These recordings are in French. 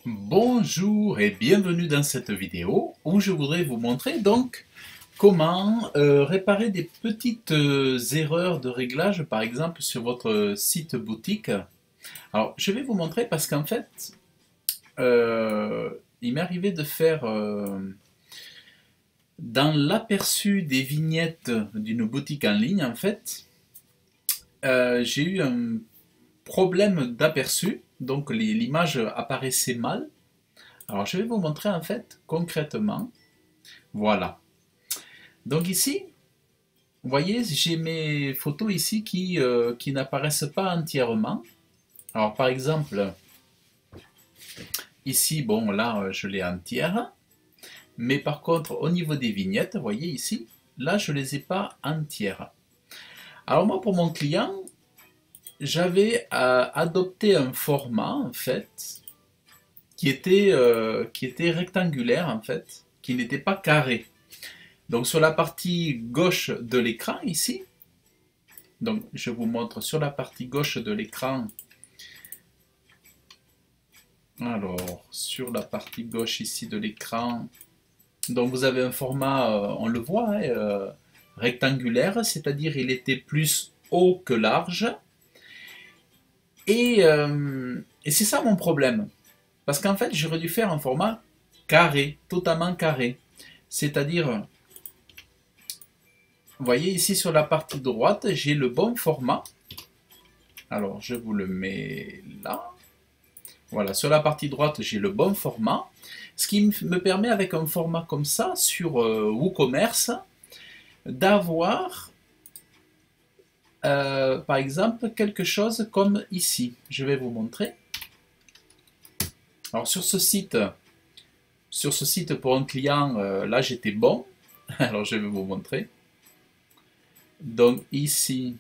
Bonjour et bienvenue dans cette vidéo où je voudrais vous montrer donc comment réparer des petites erreurs de réglage par exemple sur votre site boutique. Alors je vais vous montrer parce qu'en fait euh, il m'est arrivé de faire dans l'aperçu des vignettes d'une boutique en ligne en fait j'ai eu un problème d'aperçu, donc l'image apparaissait mal. Alors je vais vous montrer en fait concrètement. Voilà. Donc ici, vous voyez, j'ai mes photos ici qui n'apparaissent pas entièrement. Alors par exemple, ici, bon là je l'ai entière. Mais par contre, au niveau des vignettes, vous voyez ici, là je ne les ai pas entières. Alors moi pour mon client, j'avais adopté un format en fait qui était rectangulaire en fait, qui n'était pas carré. Donc sur la partie gauche de l'écran ici, donc je vous montre sur la partie gauche de l'écran. Alors sur la partie gauche ici de l'écran, donc vous avez un format, on le voit, hein, rectangulaire, c'est-à-dire il était plus haut que large. Et c'est ça mon problème. Parce qu'en fait j'aurais dû faire un format carré, totalement carré. C'est-à-dire, vous voyez ici sur la partie droite, j'ai le bon format. Alors je vous le mets là. Voilà, sur la partie droite, j'ai le bon format. Ce qui me permet avec un format comme ça sur WooCommerce d'avoir par exemple quelque chose comme ici. Je vais vous montrer. Alors sur ce site pour un client, là j'étais bon. Alors je vais vous montrer. Donc ici,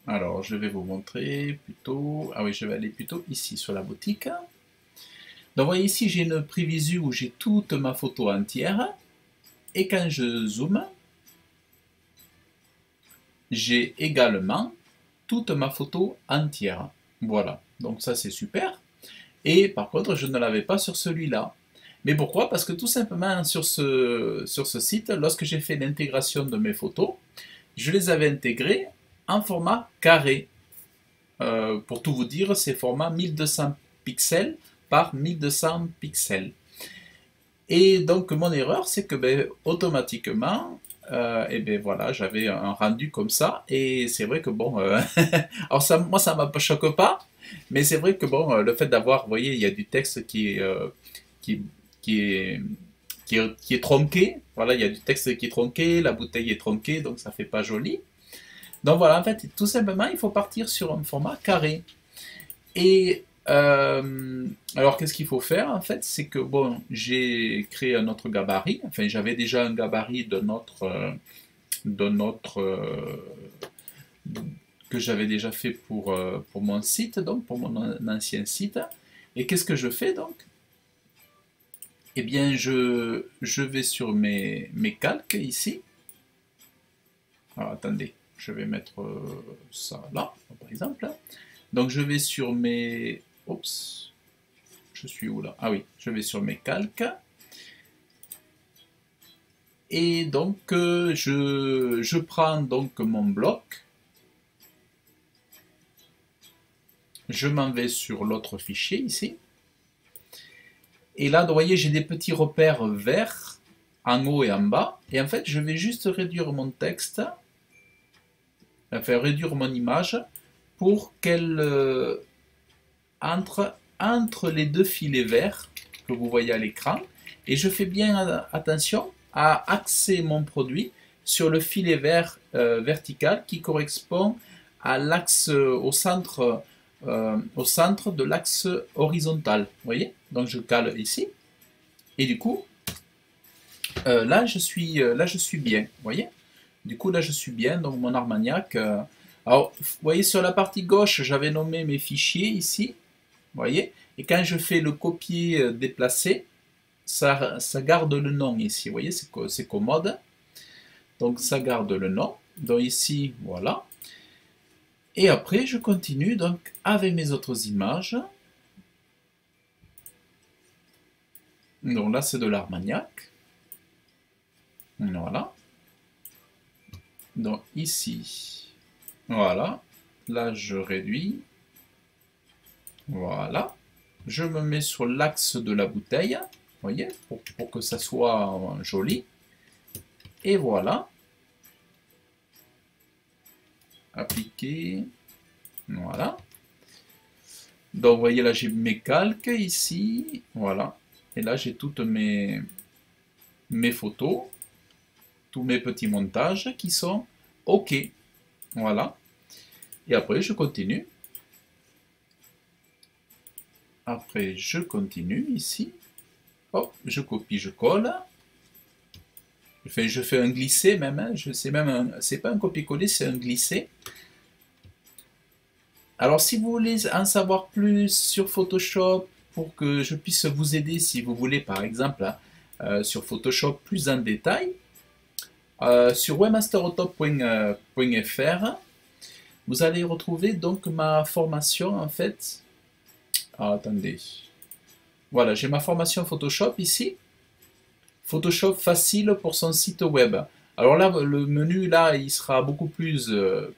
alors je vais vous montrer plutôt. Ah oui, je vais aller plutôt ici sur la boutique. Donc vous voyez ici, j'ai une prévisu où j'ai toute ma photo entière. Et quand je zoome, j'ai également toute ma photo entière. Voilà, donc ça c'est super. Et par contre, je ne l'avais pas sur celui-là. Mais pourquoi? Parce que tout simplement sur ce site, lorsque j'ai fait l'intégration de mes photos, je les avais intégrées en format carré. Pour tout vous dire, c'est format 1200 pixels par 1200 pixels. Et donc mon erreur, c'est que automatiquement, et ben voilà, j'avais un rendu comme ça. Et c'est vrai que bon, alors ça, moi ça ne me choque pas, mais c'est vrai que bon, le fait d'avoir, vous voyez, il y a du texte qui, qui est, qui est tronqué. Voilà, il y a du texte qui est tronqué, la bouteille est tronquée, donc ça fait pas joli. Donc voilà, en fait, tout simplement, il faut partir sur un format carré. Et alors, qu'est-ce qu'il faut faire en fait? C'est que bon, j'ai créé un autre gabarit. Enfin, j'avais déjà un gabarit de notre que j'avais déjà fait pour mon site, donc pour mon ancien site. Et qu'est-ce que je fais donc? Eh bien, je vais sur mes calques ici. Alors, attendez, je vais mettre ça là, par exemple. Donc, je vais sur mes... Oups, je suis où là? Ah oui, je vais sur mes calques. Et donc, je prends donc mon bloc. Je m'en vais sur l'autre fichier ici. Et là, vous voyez, j'ai des petits repères verts en haut et en bas. Et en fait, je vais juste réduire mon texte, enfin réduire mon image pour qu'elle entre les deux filets verts que vous voyez à l'écran. Et je fais bien attention à axer mon produit sur le filet vert vertical qui correspond à l'axe au centre de l'axe horizontal. Vous voyez? Donc je cale ici. Et du coup, là je suis bien. Vous voyez? Du coup là je suis bien. Donc mon Armagnac. Alors vous voyez sur la partie gauche, j'avais nommé mes fichiers ici. Vous voyez? Et quand je fais le copier déplacer, ça garde le nom ici. Vous voyez? C'est commode. Donc ça garde le nom. Donc ici, voilà. Et après, je continue donc avec mes autres images. Donc là, c'est de l'Armagnac. Voilà. Donc ici, voilà. Là, je réduis. Voilà. Je me mets sur l'axe de la bouteille, vous voyez, pour que ça soit joli. Et voilà. Appliquer. Voilà. Donc, vous voyez, là, j'ai mes calques ici. Voilà. Et là, j'ai toutes mes photos, tous mes petits montages qui sont OK. Voilà. Et après, je continue. Après, je continue ici. Hop, je copie, je colle. Enfin, je fais un glisser même. Hein. C'est pas un copier-coller, c'est un glisser. Alors, si vous voulez en savoir plus sur Photoshop, pour que je puisse vous aider, si vous voulez, par exemple, sur Photoshop plus en détail, sur webmasterotop.fr, vous allez retrouver donc ma formation en fait. Ah, attendez. Voilà, j'ai ma formation Photoshop ici. Photoshop facile pour son site web. Alors là, le menu là, il sera beaucoup plus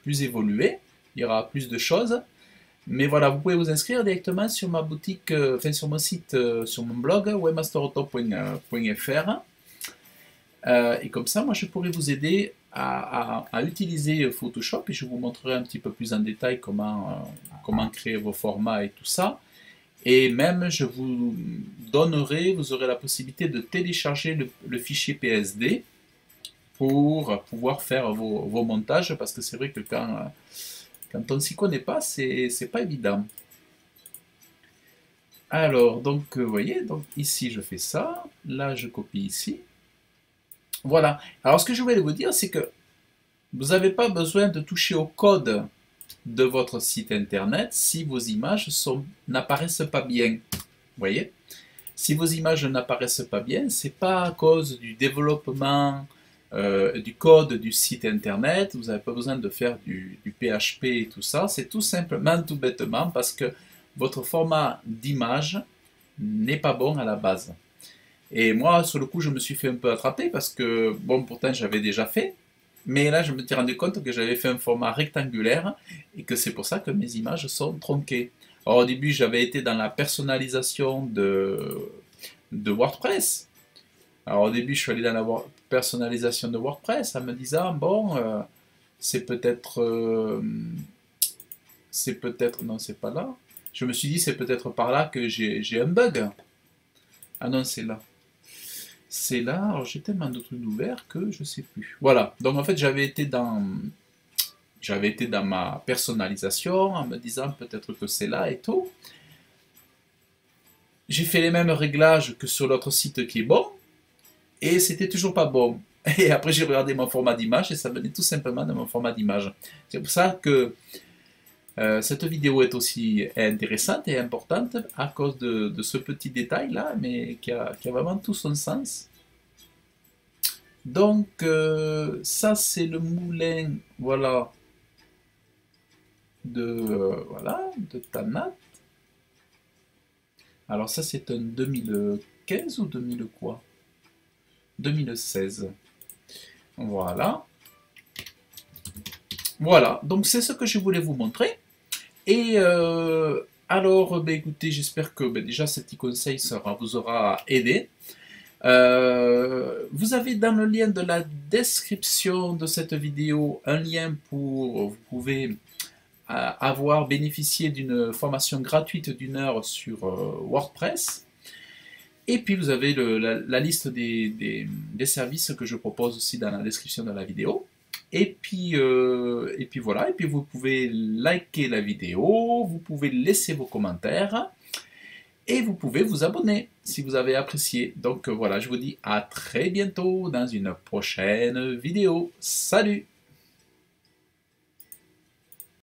évolué. Il y aura plus de choses. Mais voilà, vous pouvez vous inscrire directement sur ma boutique, enfin sur mon site, sur mon blog, webmasterotop.fr. Et comme ça, moi, je pourrais vous aider à utiliser Photoshop et je vous montrerai un petit peu plus en détail comment créer vos formats et tout ça. Et même, je vous donnerai, vous aurez la possibilité de télécharger le fichier PSD pour pouvoir faire vos montages, parce que c'est vrai que quand on ne s'y connaît pas, c'est pas évident. Alors, donc, vous voyez, donc ici, je fais ça. Là, je copie ici. Voilà. Alors, ce que je voulais vous dire, c'est que vous n'avez pas besoin de toucher au code de votre site internet si vos images n'apparaissent pas bien. Vous voyez? Si vos images n'apparaissent pas bien, c'est pas à cause du développement du code du site internet, vous n'avez pas besoin de faire du PHP et tout ça, c'est tout simplement, tout bêtement, parce que votre format d'image n'est pas bon à la base. Et moi, sur le coup, je me suis fait un peu attraper parce que, bon, pourtant j'avais déjà fait, mais là, je me suis rendu compte que j'avais fait un format rectangulaire et que c'est pour ça que mes images sont tronquées. Alors, au début, j'avais été dans la personnalisation de WordPress. Alors, au début, je suis allé dans la personnalisation de WordPress en me disant, bon, c'est peut-être, non, c'est pas là. Je me suis dit, c'est peut-être par là que j'ai un bug. Ah non, c'est là. C'est là, alors j'ai tellement de trucs ouverts que je sais plus. Voilà, donc en fait j'avais été dans ma personnalisation en me disant peut-être que c'est là et tout. J'ai fait les mêmes réglages que sur l'autre site qui est bon, et c'était toujours pas bon. Et après j'ai regardé mon format d'image et ça venait tout simplement de mon format d'image. C'est pour ça que cette vidéo est aussi intéressante et importante à cause de ce petit détail là, mais qui a vraiment tout son sens. Donc ça c'est le moulin, voilà, de Tanat. Alors ça c'est un 2015 ou 2000 quoi? 2016. Voilà. Voilà, donc c'est ce que je voulais vous montrer. Et alors, écoutez, j'espère que déjà ce petit conseil vous aura aidé. Vous avez dans le lien de la description de cette vidéo un lien pour, vous pouvez avoir bénéficié d'une formation gratuite d'1 heure sur WordPress. Et puis vous avez la liste des services que je propose aussi dans la description de la vidéo. Et puis voilà, et puis vous pouvez liker la vidéo, vous pouvez laisser vos commentaires et vous pouvez vous abonner si vous avez apprécié. Donc voilà, je vous dis à très bientôt dans une prochaine vidéo. Salut!